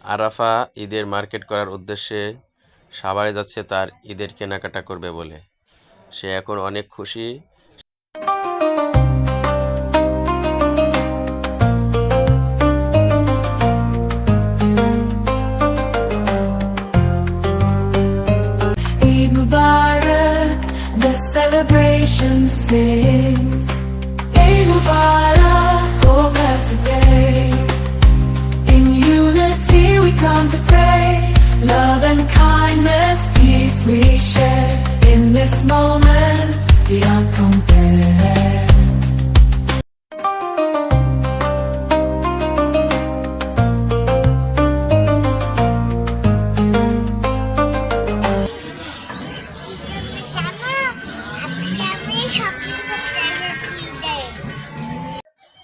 আরাফা ঈদের মার্কেট করার উদ্দেশ্যে সাভারে যাচ্ছে তার ঈদের কেনাকাটা করবে বলে। সে এখন অনেক খুশি। Eid Mubarak, the celebration sings. Eid Mubarak, oh blessed day. In unity we come to pray. Love and kindness, peace we share. In this moment, beyond compare.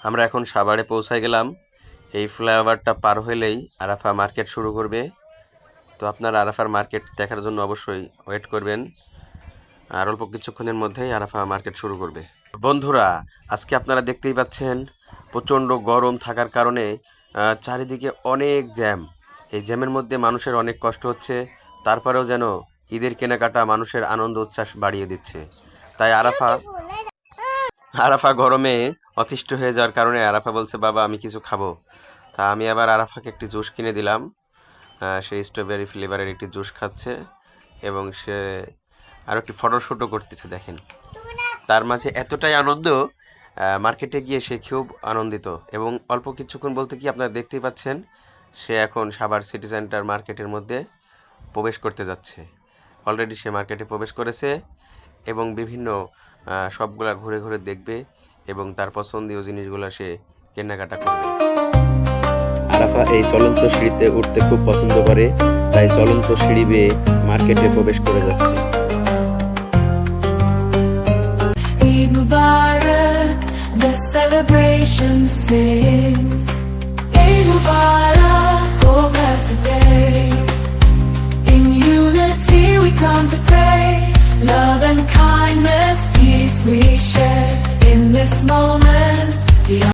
আমরা এখন সাভারে পৌঁছে গেলাম। এই ফ্লাইওভারটা পার হলেই আরাফা মার্কেট শুরু করবে। তো আপনারা আরাফার মার্কেট দেখার জন্য অবশ্যই ওয়েট করবেন। আর অল্প কিছুক্ষণের মধ্যেই আরাফা মার্কেট শুরু করবে। বন্ধুরা, আজকে আপনারা দেখতেই পাচ্ছেন প্রচণ্ড গরম থাকার কারণে চারিদিকে অনেক জ্যাম। এই জ্যামের মধ্যে মানুষের অনেক কষ্ট হচ্ছে, তারপরেও যেন ঈদের কেনাকাটা মানুষের আনন্দ উচ্ছ্বাস বাড়িয়ে দিচ্ছে। তাই আরাফা গরমে অতিষ্ঠ হয়ে যাওয়ার কারণে আরাফা বলছে, বাবা আমি কিছু খাবো। তা আমি আবার আরাফাকে একটি জুস কিনে দিলাম। সে স্ট্রবেরি ফ্লেভারের একটি জুস খাচ্ছে এবং সে আরও একটি ফটোশ্যুটও করতেছে। দেখেন, তার মাঝে এতটাই আনন্দ, মার্কেটে গিয়ে সে খুব আনন্দিত। এবং অল্প কিছুক্ষণ বলতে কি আপনারা দেখতেই পাচ্ছেন, সে এখন সাভার সিটি সেন্টার মার্কেটের মধ্যে প্রবেশ করতে যাচ্ছে। অলরেডি সে মার্কেটে প্রবেশ করেছে এবং বিভিন্ন সবগুলা ঘুরে ঘুরে দেখবে এবং তার পছন্দীয় জিনিসগুলো সে কেনাকাটা করবে। আরাফা এই চলন্ত সিঁড়িতে উঠতে খুব পছন্দ করে, তাই চলন্ত সিঁড়ি বেয়ে মার্কেটে প্রবেশ করে যাচ্ছে। Eid Mubarak, the celebration sings. Eid Mubarak, oh blessed day. In unity we come to pray. Love and kindness, peace we share. In this moment